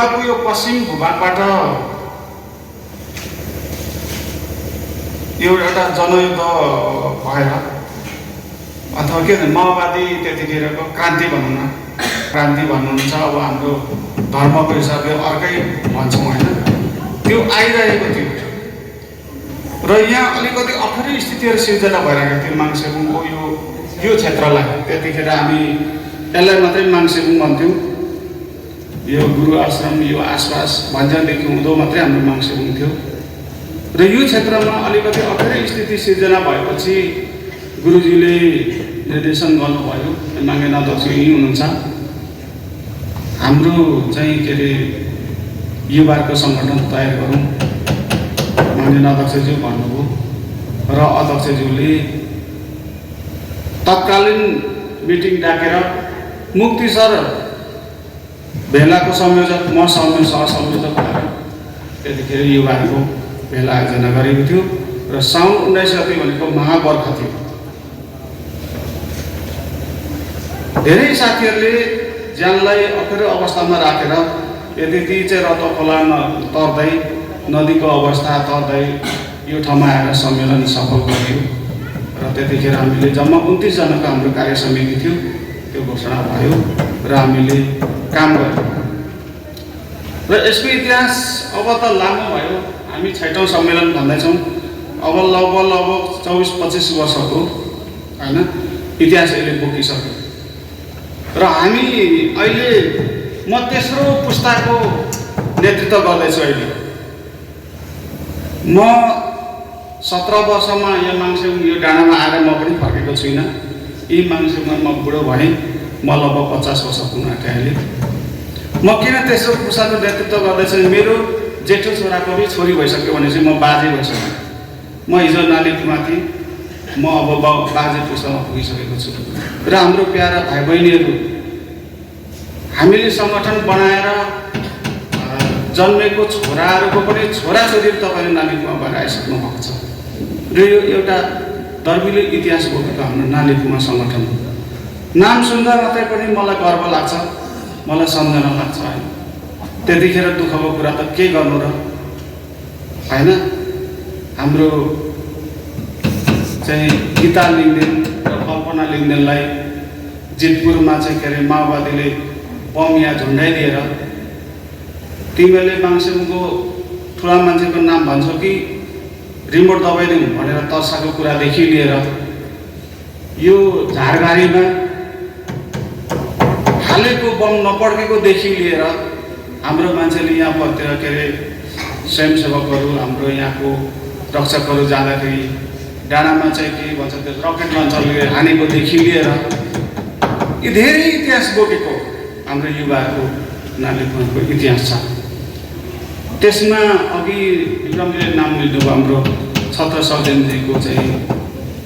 नेपालको यो पश्चिम भूभागबाट एउटा जनयुद्ध भएर अथवा के माओवादी त्यतिखेरको क्रान्ति भनौँ न, क्रान्ति भन्नुहुन्छ, अब हाम्रो धर्मको हिसाबले अर्कै भन्छौँ होइन, त्यो आइरहेको थियो र यहाँ अलिकति अप्ठ्यारो स्थितिहरू सिर्जना भइरहेको थियो माङ्सेबुङको यो क्षेत्रलाई। त्यतिखेर हामी यसलाई मात्रै माङ्सेबुङ भन्थ्यौँ, यो गुरु आश्रम यो आसपास भन्जादेखि उँधो मात्रै हाम्रो माङ्सेबुङ थियो र यो क्षेत्रमा अलिकति अप्ठ्यारो स्थिति सिर्जना भएपछि गुरुजीले निर्देशन गर्नुभयो, माङ्गे अध्यक्ष यहीँ हुनुहुन्छ, हाम्रो चाहिँ के अरे युवाहरूको सङ्गठन तयार गरौँ, माननीय अध्यक्षज्यू भन्नुभयो र अध्यक्षज्यूले तत्कालीन मिटिङ डाकेर मुक्ति सर भेलाको संयोजक, म सहसंयोजक भएर त्यतिखेर युवाहरूको भेला आयोजना गरेको थियो र साउन 19 गते भनेको महाबर्खा थियो। धेरै साथीहरूले ज्यानलाई अप्ठ्यारो अवस्थामा राखेर यदि ती चाहिँ रत खोला तर्दै नदीको अवस्था तर्दै यो ठाउँमा आएर सम्मेलन सफल गरियो र त्यतिखेर हामीले जम्मा 29 जनाको हाम्रो कार्य समिति थियो, त्यो घोषणा भयो र हामीले काम गर्यौँ र यसको इतिहास अब त लामो भयो। हामी 6औं सम्मेलन भन्दैछौँ, अब लगभग 24-25 वर्षको होइन इतिहास यसले बोकिसक्यो र हामी अहिले म तेस्रो पुस्ताको नेतृत्व गर्दैछु। अहिले म 17 वर्षमा यो माङ्सेबुङ यो डाँडामा आएर म पनि फर्केको छुइनँ। यी माङ्सेबुङमा म बुढो भएँ, म लगभग 50 वर्ष पुग्न आँटेँ अहिले। म किन तेस्रो पुस्ताको नेतृत्व गर्दैछु? मेरो जेठो छोराको पनि छोरी भइसक्यो भनेपछि म बाजे भइसकेँ। म हिजो नालीमा थिएँ, म अब बाजे पुस्तामा पुगिसकेको छु र हाम्रो प्यारा भाइ बहिनीहरू हामीले सङ्गठन बनाएर जन्मेको छोराहरूको पनि छोराछोरी तपाईँले नालीकुमा भएर आइसक्नु भएको छ र यो एउटा दर्मिलो इतिहास बोकेको हाम्रो नालीकुमा सङ्गठन हो। नाम सुन्दा मात्रै पनि मलाई गर्व लाग्छ, मलाई सम्झना लाग्छ होइन। त्यतिखेर दुःखको कुरा त के गर्नु र होइन। हाम्रो चाहिँ गीता लिङ्गदेन र कल्पना लिङ्गदेनलाई जितपुरमा चाहिँ के अरे माओवादीले बम या झुन्डाइदिएर तिमीहरूले माङ्सेबुङको ठुला मान्छेको नाम भन्छौ कि रिमोट दबाइदिउँ भनेर तर्साको कुरादेखि लिएर यो झारबारीमा हालेको बम नपड्केकोदेखि लिएर हाम्रो मान्छेले यहाँ पतिर के अरे स्वयंसेवकहरू हाम्रो यहाँको रक्षकहरू जाँदाखेरि डाँडामा चाहिँ के भन्छ त्यो रकेट लन्चरले हानेकोदेखि लिएर यी धेरै इतिहास बोकेको हाम्रो युवाहरूको नालीकुमाको इतिहास छ। त्यसमा अघि विक्रमजीले नाम लिनुभयो, हाम्रो छत्र सौजनजीको चाहिँ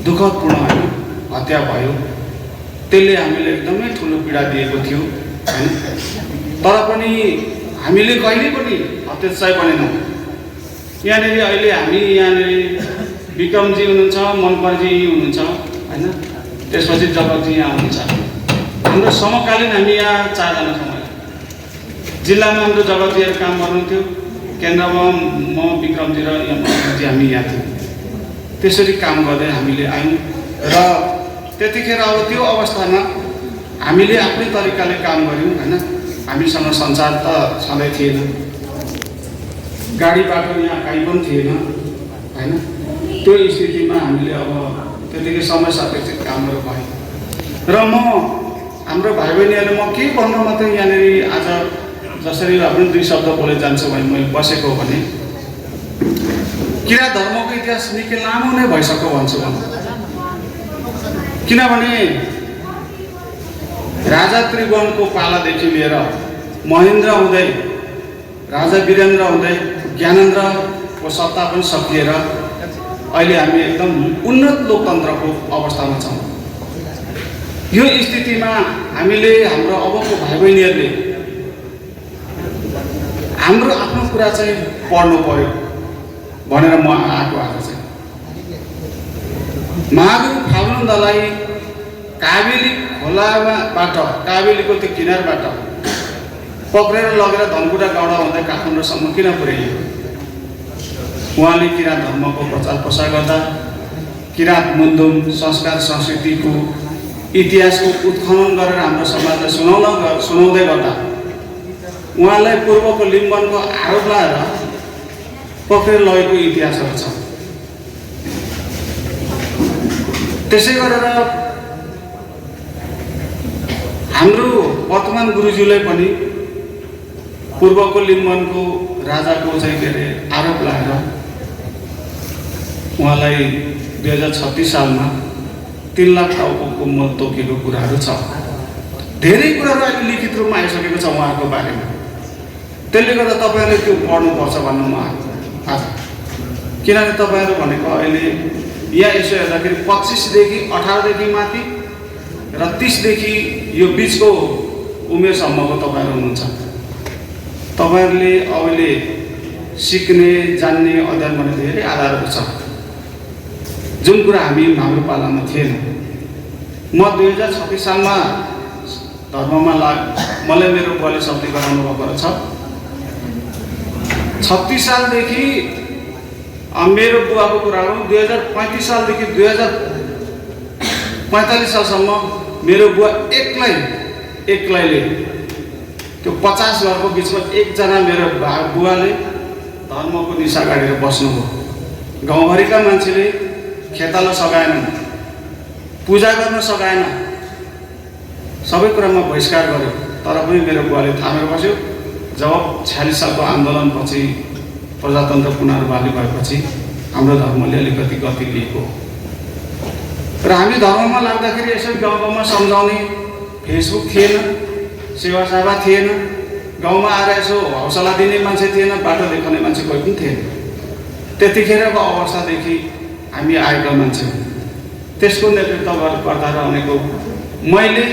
दुःखदपूर्ण होइन हत्या भयो, त्यसले हामीले एकदमै ठुलो पीडा दिएको थियो होइन। तर पनि हामीले कहिले पनि हतोत्साही बनेनौँ। यहाँनिर अहिले हामी यहाँनिर विक्रमजी हुनुहुन्छ, मनकरजी हुनुहुन्छ होइन, त्यसपछि जगतजी यहाँ हुनुहुन्छ। हाम्रो समकालीन हामी यहाँ 4 जना छौँ। जिल्लामा हाम्रो जगतजीहरू काम गर्नुहुन्थ्यो, केन्द्रमा म विक्रमजी र मनकरजी हामी यहाँ थियौँ। त्यसरी काम गर्दै हामीले आयौँ र त्यतिखेर अब त्यो अवस्थामा हामीले आफ्नै तरिकाले काम गऱ्यौँ होइन। हामीसँग सञ्चार त छँदै थिएन, गाडी बाटो यहाँ कहीँ पनि थिएन होइन। त्यो स्थितिमा हामीले अब त्यतिकै समय सापेक्षित कामहरू भयो र म हाम्रो भाइ बहिनीहरूले म के भन्नु मात्रै यहाँनिर आज जसरी भए पनि 2 शब्द बोले जान्छु भने मैले बसेको हो भने किराँत धर्मको इतिहास निकै लामो नै भइसक्यो भन्छु म। किनभने राजा त्रिभुवनको पालादेखि लिएर महेन्द्र हुँदै राजा वीरेन्द्र हुँदै ज्ञानेन्द्रको सत्ता पनि सकिएर अहिले हामी एकदम उन्नत लोकतन्त्रको अवस्थामा छौँ। यो स्थितिमा हामीले हाम्रो अबको भाइ बहिनीहरूले हाम्रो आफ्नो कुरा चाहिँ पढ्नु पर्यो भनेर म आएको आज चाहिँ महागुरु फाल्गुन दलाई काबेली खोलाबाट, काबेलीको त्यो किनारबाट पक्रेर लगेर धनकुटा गाउँडा हुँदै काठमाडौँसम्म किन पुर्याइयो? उहाँले किराँत धर्मको प्रचार प्रसार गर्दा किराँत मुन्दुम संस्कार संस्कृतिको इतिहासको उत्खनन गरेर हाम्रो समाजलाई सुनाउँदै गर्दा उहाँलाई पूर्वको लिम्बनको आरोप लगाएर पक्रेर लगेको इतिहासहरू छ। त्यसै गरेर हाम्रो वर्तमान गुरुज्यूलाई पनि पूर्वको लिम्बनको राजाको चाहिँ के अरे आरोप लगाएर उहाँलाई 2036 सालमा 3 लाख टाउको मत तोकेको कुराहरू छ। धेरै कुराहरू अहिले लिखित रूपमा आइसकेको छ उहाँको बारेमा। त्यसले गर्दा तपाईँहरूले त्यो पढ्नुपर्छ भन्नु म आज, किनभने तपाईँहरू भनेको अहिले यहाँ यसो हेर्दाखेरि 25 देखि 18 देखि माथि र 30 देखि यो बिचको उमेरसम्मको तपाईँहरू हुनुहुन्छ। तपाईँहरूले अहिले सिक्ने जान्ने अध्ययन गर्ने धेरै आधारहरू छ जुन कुरा हाम्रो पालामा थिएन। म 2036 सालमा धर्ममा मलाई मेरो बुवाले शब्दी गराउनु भएको छ। 36 सालदेखि मेरो बुवाको कुरा गरौँ 2035 सालदेखि 2045 सालसम्म मेरो बुवा एक्लैले त्यो 50 घरको बिचमा एकजना मेरो बुवाले धर्मको निशा गाडेर बस्नुभयो। गाउँभरिका मान्छेले खेताला सघाएनन्, पूजा गर्न सघाएन, सबै कुरामा बहिष्कार गर्यो। तर पनि मेरो बुवाले थामेर बस्यो। जब 46 सालको आन्दोलनपछि प्रजातन्त्र पुनर्बहाली भएपछि हाम्रो धर्मले अलिकति गति लिएको र हामी धर्ममा लाग्दाखेरि यसो गाउँमा सम्झाउने फेसबुक थिएन, सेवासावा थिएन, गाउँमा आएर यसो हौसला दिने मान्छे थिएन, बाटो देखाउने मान्छे कोही पनि थिएन। त्यतिखेरको अवस्थादेखि हामी आएका मान्छे त्यसको नेतृत्व गर्दा रहेको मैले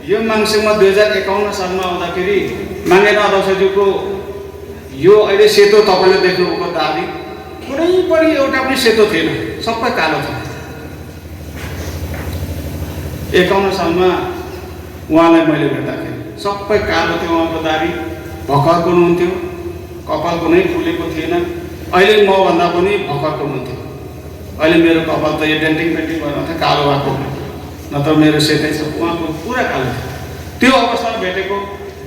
यो मान्छेमा 2051 सालमा आउँदाखेरि माङ्गे अध्यक्षज्यूको यो अहिले सेतो तपाईँले देख्नुभएको दाबी कुनै पनि एउटा पनि सेतो थिएन, सबै कालो थियो। 51 सालमा उहाँलाई मैले भेट्दाखेरि सबै कालो थियो, उहाँको दाबी भर्खरको हुनुहुन्थ्यो, कपाल कुनै फुलेको थिएन। अहिले मभन्दा पनि भर्खरको हुनुहुन्थ्यो। अहिले मेरो कपाल त यो डेन्टिङ पेन्टिङ भएर मात्रै कालो भएको, नत्र मेरो सेतै छ, उहाँको पुरा कालो थियो। त्यो अवस्थामा भेटेको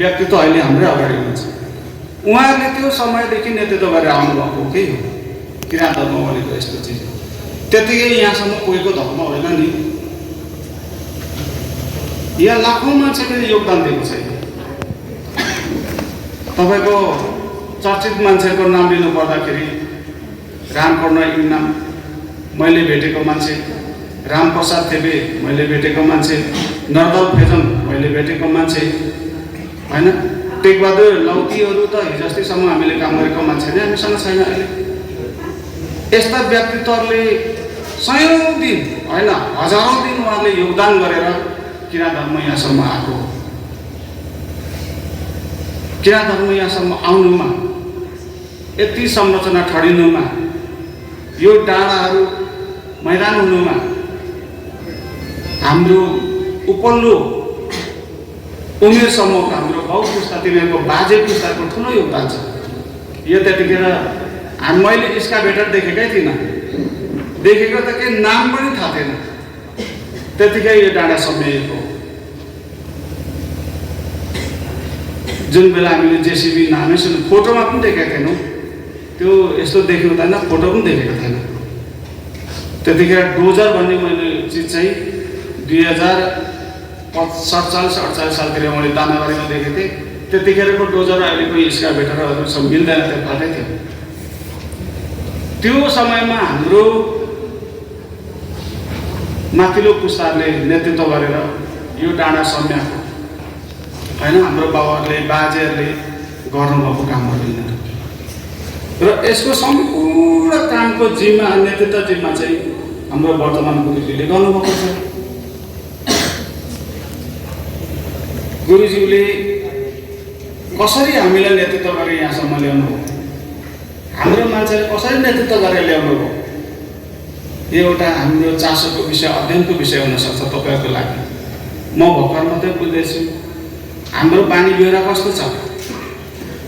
व्यक्तित्व अहिले हाम्रै अगाडि हुनुहुन्छ। उहाँहरूले त्यो समयदेखि नेतृत्व गरेर आउनुभएको के हो? किराँत धर्म भनेको यस्तो चिज हो। त्यतिकै यहाँसम्म पुगेको धर्म होइन नि। यहाँ लाखौँ मान्छेले योगदान दिएको छैन। तपाईँको चर्चित मान्छेको नाम लिनु पर्दाखेरि रामकर्ण इनाम मैले भेटेको मान्छे, रामप्रसाद थेबे मैले भेटेको मान्छे, नरदल फेजन मैले भेटेको मान्छे होइन, टेकबहादुर लौतीहरू त हिजो अस्तिसम्म हामीले काम गरेको मान्छे नै हामीसँग छैन अहिले। यस्ता व्यक्तित्वहरूले सयौँ दिन होइन हजारौँ दिन उहाँले योगदान गरेर किराँत धर्म यहाँसम्म आएको। किराँत धर्म यहाँसम्म आउनुमा, यति संरचना ठडिनुमा, यो डाँडाहरू मैदान हुनुमा हाम्रो उपल्लो उमेरसम्मको हाम्रो बाउ पुस्ता तिनीहरूको बाजे पुस्ताको ठुलो योगदान छ। यो त्यतिखेर मैले एक्सकाभेटर देखेकै थिइनँ, देखेको त केही नाम पनि थाहा थिएन। त्यतिकै यो डाँडा सम्मिएको जुन बेला हामीले जेसिबी नामै सुन्नु, फोटोमा पनि देखेका थिएनौँ। त्यो यस्तो देख्नु थिएन, फोटो पनि देखेको थिएन। त्यतिखेर डोजर भन्ने मैले चिज चाहिँ 2047-48 सालतिर मैले दानाबारीमा देखेको थिएँ। त्यतिखेरको डोजर अहिलेको एक्सकाभेटरहरू सब मिल्दैन, त्यो फाल्टै थियो। त्यो समयमा हाम्रो माथिल्लो पुस्ताहरूले नेतृत्व गरेर यो डाँडा सम्याएको होइन, हाम्रो बाबुहरूले बाजेहरूले गर्नुभएको कामहरू यिनीहरू। र यसको सम्पूर्ण कामको जिम्मा, नेतृत्व जिम्मा चाहिँ हाम्रो वर्तमान गुरुज्यूले गर्नुभएको छ। गुरुज्यूले कसरी हामीलाई नेतृत्व गरेर यहाँसम्म ल्याउनु हो, हाम्रो मान्छेले कसरी नेतृत्व गरेर ल्याउनु हो, यो एउटा हाम्रो चासोको विषय, अध्ययनको विषय हुनसक्छ तपाईँहरूको लागि। म भर्खर मात्रै बुझ्दैछु हाम्रो बानी बेहोरा कस्तो छ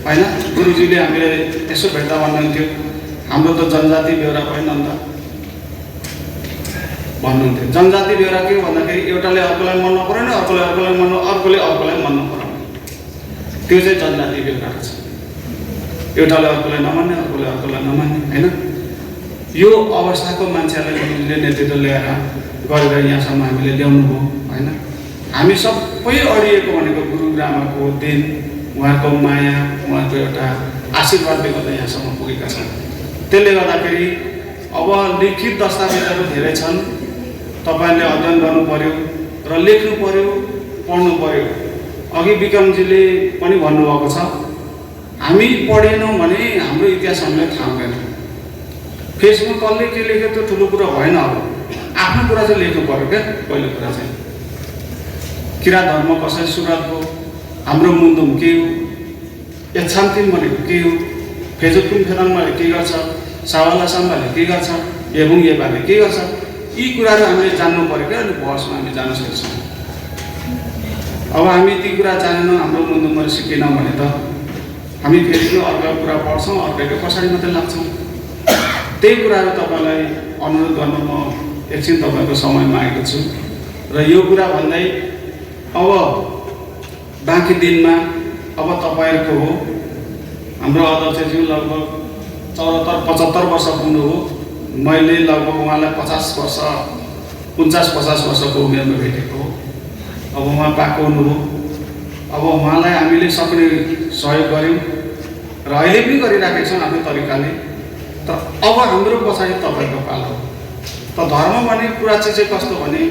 होइन? गुरुजीले हामीले यसो भेट्दा भन्नुहुन्थ्यो हाम्रो त जनजाति बेहोरा भएन नि त भन्नुहुन्थ्यो। जनजाति बेहोरा के भन्दाखेरि एउटाले अर्कोलाई मन नपरेन, अर्कोले अर्कोलाई मन नपराउने, त्यो चाहिँ जनजाति बेहोरा छ। एउटाले अर्कोलाई नमान्ने, अर्कोले अर्कोलाई नमान्ने होइन? यो अवस्थाको मान्छेलाई गुरुजीले नेतृत्व ल्याएर गरेर यहाँसम्म हामीले ल्याउनु भयो होइन? हामी सबै अडिएको भनेको गुरुआमाको देन, उहाँको माया, उहाँको एउटा आशीर्वादले गर्दा यहाँसम्म पुगेका छन्। त्यसले गर्दाखेरि अब लिखित दस्तावेजहरू धेरै छन्, तपाईँले अध्ययन गर्नु पर्यो र लेख्नु पर्यो, पढ्नु पर्यो। अघि विक्रमजीले पनि भन्नुभएको छ, हामी पढेनौँ भने हाम्रो इतिहास हामीले थाहा हुँदैन। फेसबुक कसले के लेख्यो त्यो ठुलो कुरा भएन। अब आफ्नो कुरा चाहिँ लेख्नु पर्यो क्या। पहिलो कुरा चाहिँ किराँत धर्म कसरी सुरुवात भयो, हाम्रो मुन्दुम के हो, यच्छान्तिम भनेको के हो, फेजुकुम फेदाङमाले के गर्छ, सावला साम्बाले के गर्छ, येबुङ येपाले के गर्छ, यी कुराहरू हामीले जान्नु पर्यो क्या। अनि बहसमा हामी जान सक्छौँ। अब हामी ती कुरा जानेनौँ, हाम्रो मुन्दुमहरू सिकेनौँ भने त हामी फेरि अर्को कुरा पढ्छौँ, अर्कैको पछाडि मात्रै लाग्छौँ। त्यही कुराहरू तपाईँलाई अनुरोध गर्न म एकछिन तपाईँको समय मागेको छु। र यो कुरा भन्दै अब बाँकी दिनमा अब तपाईँहरूको हो, हाम्रो अध्यक्षज्यू लगभग 74-75 वर्ष पुग्नुभयो। मैले लगभग उहाँलाई 50 वर्ष 49-50 वर्षको उमेरमा भेटेको हो। अब उहाँ पाएको हुनुभयो। अब उहाँलाई हामीले सक्ने सहयोग गऱ्यौँ र अहिले पनि गरिराखेका छौँ आफ्नो तरिकाले। तर अब हाम्रो पछाडि तपाईँको पालो हो। त धर्म भन्ने कुरा चाहिँ कस्तो भने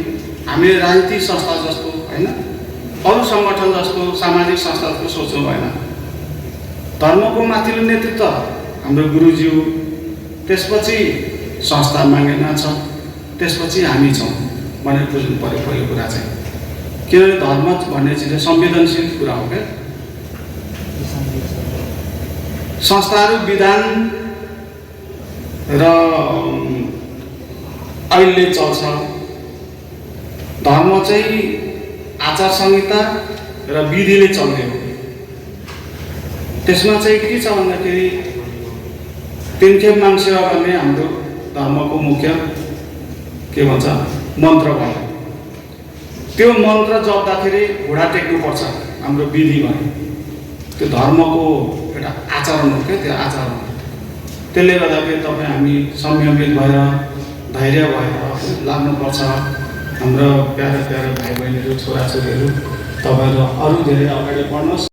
हामीले राजनीतिक संस्था जस्तो होइन, अरू सङ्गठन जस्तो सामाजिक संस्था जस्तो सोच्नु भएन। धर्मको माथिल्लो नेतृत्व हाम्रो गुरुज्यू, त्यसपछि संस्था मागेना छ, त्यसपछि हामी छौँ भनेर बुझ्नु पर्यो पहिलो कुरा चाहिँ। किनभने धर्म भन्ने चिज संवेदनशील कुरा हो क्या। संस्थाहरू विधान र अहिले चल्छ, धर्म चाहिँ आचार संहिता र विधिले चल्ने हो। त्यसमा चाहिँ के छ भन्दाखेरि 3 खेप नाम सेवा गर्ने हाम्रो धर्मको मुख्य के भन्छ मन्त्र भयो। त्यो मन्त्र जप्दाखेरि घोडा टेक्नुपर्छ हाम्रो विधि भयो। त्यो धर्मको एउटा आचरण हो क्या, त्यो आचरण। त्यसले गर्दाखेरि तपाईँ हामी संयमित भएर धैर्य भएर लाग्नुपर्छ। हाम्रो प्यारा प्यारा भाइ बहिनीहरू, छोराछोरीहरू, तपाईँहरू अरू धेरै अगाडि बढ्नुहोस्।